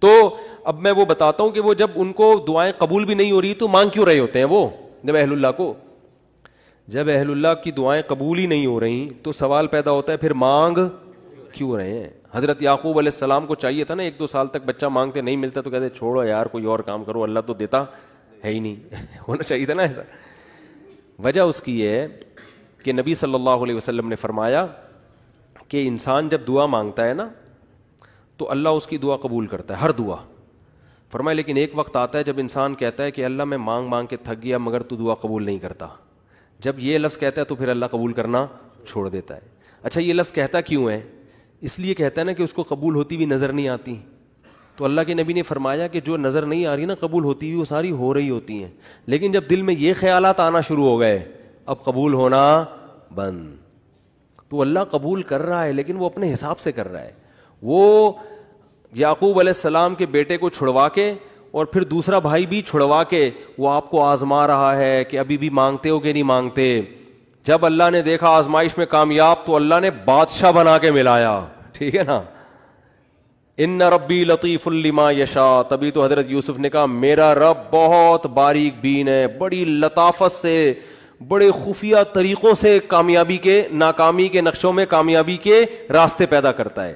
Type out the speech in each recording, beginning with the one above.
تو اب میں وہ بتاتا ہوں کہ وہ جب ان کو دعائیں قبول بھی نہیں ہو رہی تو مانگ کیوں رہے ہوتے ہیں وہ؟ جب اہل اللہ کی دعائیں قبول ہی نہیں ہو رہی تو سوال پیدا ہوتا ہے پھر مانگ کیوں رہے ہیں؟ حضرت یعقوب علیہ السلام کو چاہیے تھا نا 1-2 سال تک بچہ مانگتے نہیں ملتا تو کہتے چھوڑو یار کوئی اور کام کرو, اللہ تو دیتا ہے ہی نہیں. ہونا چاہیے تھا نا ایسا. وجہ اس کی یہ ہے کہ نبی صلی اللہ علیہ وسلم نے فرمایا کہ انسان جب دعا مانگتا ہے نا تو اللہ اس کی دعا قبول کرتا ہے, ہر دعا. فرمایا لیکن ایک وقت آتا ہے جب انسان کہتا ہے کہ اللہ میں مانگ مانگ کے تھک گیا مگر تو دعا قبول نہیں کرتا. جب یہ لفظ کہتا ہے تو پھر اللہ قبول کرنا چھوڑ دیتا ہے. اچھا یہ لفظ کہتا کیوں ہے؟ اس لیے کہتا ہے نا کہ اس کو قبول ہوتی بھی نظر نہیں آتی. تو اللہ کے نبی نے فرمایا کہ جو نظر نہیں آ رہی نا قبول ہوتی ہوئی وہ ساری ہو رہی ہوتی ہیں, لیکن جب دل میں یہ خیالات آنا شروع ہو گئے اب قبول ہونا بند. تو اللہ قبول کر رہا ہے لیکن وہ اپنے حساب سے کر رہا ہے. وہ یعقوب علیہ السلام کے بیٹے کو چھڑوا کے اور پھر دوسرا بھائی بھی چھڑوا کے وہ آپ کو آزما رہا ہے کہ ابھی بھی مانگتے ہو کہ نہیں مانگتے. جب اللہ نے دیکھا آزمائش میں کامیاب تو اللہ نے بادشاہ بنا کے ملایا. ٹھیک ہے نا, ان ربی لطیف لما یشاء. تبھی تو حضرت یوسف نے کہا میرا رب بہت باریک بین ہے, بڑی لطافت سے بڑے خفیہ طریقوں سے کامیابی کے ناکامی کے نقشوں میں کامیابی کے راستے پیدا کرتا ہے.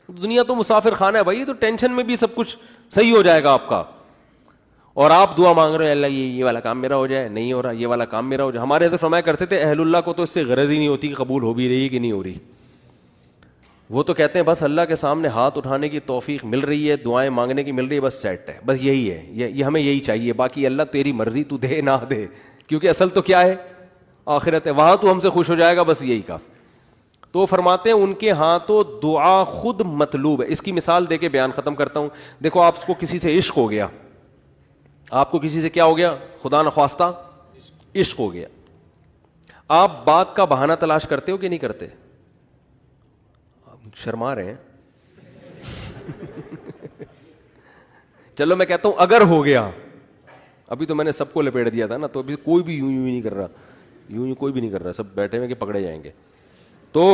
دنیا تو مسافر خانہ ہے بھائی, تو ٹینشن میں بھی سب کچھ صحیح ہو جائے گا آپ کا. اور آپ دعا مانگ رہے ہیں اللہ یہ والا کام میرا ہو جائے, نہیں ہو رہا یہ والا کام میرا ہو جائے. ہمارے حضرت فرمایا کرتے تھے اہل اللہ کو تو اس سے غرض ہی نہیں ہوتی کہ قبول ہو بھی رہی ہے کہ نہیں ہو رہی. وہ تو کہتے ہیں بس اللہ کے سامنے ہاتھ اٹھانے کی توفیق مل رہی ہے, دعائیں مانگنے کی مل رہی ہے, بس سیٹ ہے, بس یہی ہے, یہ ہمیں یہی چاہیے. باقی اللہ تیری مرضی, تو دے نہ دے, کیونکہ اصل تو کیا ہے آخرت ہے, وہاں تو ہم سے خوش ہو جائے گا, بس یہی کافی. تو فرماتے ہیں ان کے ہاں تو دعا خود مطلوب ہے. اس کی مثال دے کے بیان ختم کرتا ہوں. دیکھو آپ کو کسی سے عشق ہو گیا, آپ کو کسی سے کیا ہو گیا, خدا نخواستہ عشق ہو گیا. آپ بات کا بہانہ تلاش کرتے ہو کہ نہیں کرتے؟ شرما رہے ہیں. چلو میں کہتا ہوں اگر ہو گیا, ابھی تو میں نے سب کو لپیٹ دیا تھا نا, تو ابھی کوئی بھی یوں نہیں کر رہا, یوں کوئی بھی نہیں کر رہا, سب بیٹھے ہوئے کہ پکڑے جائیں گے. تو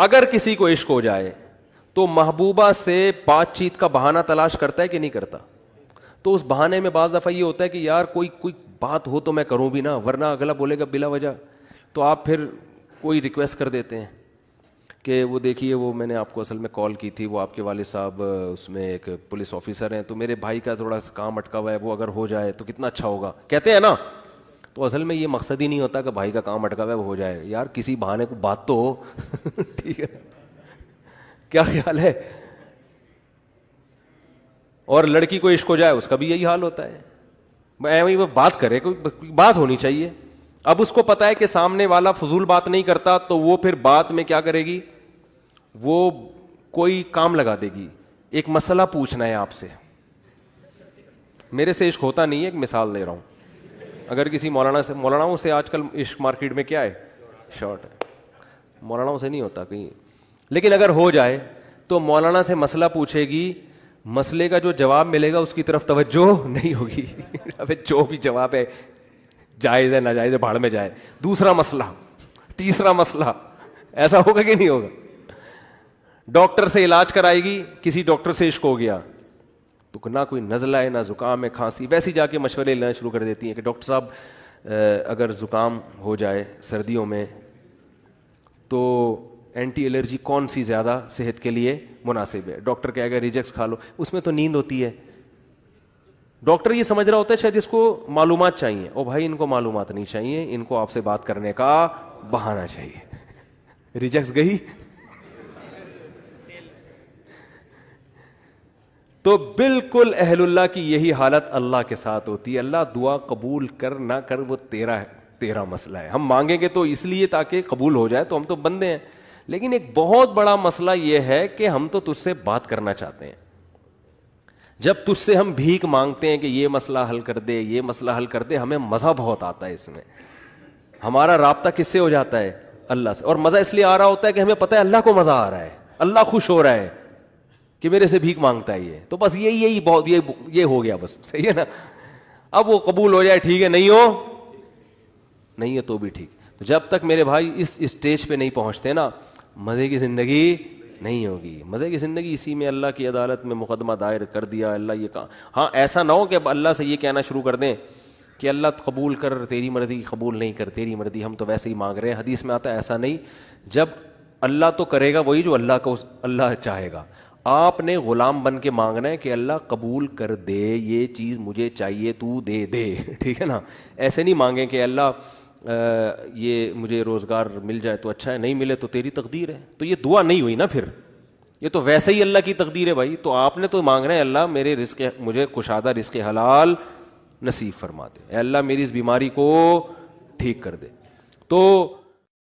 اگر کسی کو عشق ہو جائے تو محبوبہ سے بات چیت کا بہانہ تلاش کرتا ہے کہ نہیں کرتا؟ تو اس بہانے میں بعض دفعہ یہ ہوتا ہے کہ یار کوئی بات ہو تو میں کروں بھی نا, ورنہ اگلا بولے گا بلا وجہ. تو آپ پھر کوئی ریکویسٹ کر دیتے ہیں کہ وہ دیکھیے وہ میں نے آپ کو اصل میں کال کی تھی, وہ آپ کے والد صاحب اس میں ایک پولیس آفیسر ہیں, تو میرے بھائی کا تھوڑا سا کام اٹکا ہوا ہے, وہ اگر ہو جائے تو کتنا اچھا ہوگا, کہتے ہیں نا. تو اصل میں یہ مقصد ہی نہیں ہوتا کہ بھائی کا کام اٹکا ہوا ہے وہ ہو جائے, یار کسی بہانے کو بات تو ہو. ٹھیک ہے, کیا خیال ہے؟ اور لڑکی کو عشق ہو جائے اس کا بھی یہی حال ہوتا ہے, وہ بات کرے, کوئی بات ہونی چاہیے. اب اس کو پتا ہے کہ سامنے والا فضول بات نہیں کرتا, تو وہ پھر بات میں کیا کرے گی, وہ کوئی کام لگا دے گی. ایک مسئلہ پوچھنا ہے آپ سے, میرے سے عشق ہوتا نہیں ہے, ایک مثال دے رہا ہوں. اگر کسی مولاناؤں سے آج کل عشق مارکیٹ میں کیا ہے, شارٹ ہے, مولاناؤں سے نہیں ہوتا کہیں. لیکن اگر ہو جائے تو مولانا سے مسئلہ پوچھے گی, مسئلے کا جو جواب ملے گا اس کی طرف توجہ نہیں ہوگی. ابے جو بھی جواب ہے جائز ہے ناجائز ہے بھاڑ میں جائے. دوسرا مسئلہ, تیسرا مسئلہ, ایسا ہوگا کہ نہیں ہوگا؟ ڈاکٹر سے علاج کرائے گی, کسی ڈاکٹر سے عشق ہو گیا تو نہ کوئی نزلہ ہے نہ زکام ہے کھانسی, ویسے جا کے مشورے لینا شروع کر دیتی ہیں کہ ڈاکٹر صاحب اگر زکام ہو جائے سردیوں میں تو اینٹی الرجی کون سی زیادہ صحت کے لیے مناسب ہے؟ ڈاکٹر کہے گا ریجکس کھا لو, اس میں تو نیند ہوتی ہے. ڈاکٹر یہ سمجھ رہا ہوتا ہے شاید اس کو معلومات چاہیے, او بھائی ان کو معلومات نہیں چاہیے, ان کو آپ سے بات کرنے کا بہانہ چاہیے. ریجکس گئی تو بالکل اہل اللہ کی یہی حالت اللہ کے ساتھ ہوتی ہے. اللہ دعا قبول کر نہ کر وہ تیرا مسئلہ ہے. ہم مانگیں گے تو اس لیے تاکہ قبول ہو جائے, تو ہم تو بندے ہیں. لیکن ایک بہت بڑا مسئلہ یہ ہے کہ ہم تو تجھ سے بات کرنا چاہتے ہیں. جب تجھ سے ہم بھیک مانگتے ہیں کہ یہ مسئلہ حل کر دے, یہ مسئلہ حل کر دے, ہمیں مزہ بہت آتا ہے اس میں. ہمارا رابطہ کس سے ہو جاتا ہے؟ اللہ سے. اور مزہ اس لیے آ رہا ہوتا ہے کہ ہمیں پتہ ہے اللہ کو مزہ آ رہا ہے, اللہ خوش ہو رہا ہے کہ میرے سے بھیک مانگتا ہے یہ, تو بس یہی بہت یہ ہو گیا بس, صحیح ہے نا. اب وہ قبول ہو جائے ٹھیک ہے, نہیں ہے تو بھی ٹھیک. تو جب تک میرے بھائی اس اسٹیج پہ نہیں پہنچتے نا, مزے کی زندگی نہیں ہوگی. مزے کی زندگی اسی میں اللہ کی عدالت میں مقدمہ دائر کر دیا, اللہ یہ کہا. ہاں ایسا نہ ہو کہ اب اللہ سے یہ کہنا شروع کر دیں کہ اللہ قبول کر, تیری مرضی, قبول نہیں کر تیری مرضی, ہم تو ویسے ہی مانگ رہے ہیں. حدیث میں آتا ہے ایسا نہیں, جب اللہ تو کرے گا وہی جو اللہ کو اللہ چاہے گا. آپ نے غلام بن کے مانگنا ہے کہ اللہ قبول کر دے, یہ چیز مجھے چاہیے تو دے دے, ٹھیک ہے نا. ایسے نہیں مانگیں کہ اللہ یہ مجھے روزگار مل جائے تو اچھا ہے, نہیں ملے تو تیری تقدیر ہے. تو یہ دعا نہیں ہوئی نا, پھر یہ تو ویسے ہی اللہ کی تقدیر ہے بھائی. تو آپ نے تو مانگنا ہے اللہ میرے رزق, مجھے کشادہ رزق حلال نصیب فرما دے, اے اللہ میری اس بیماری کو ٹھیک کر دے. تو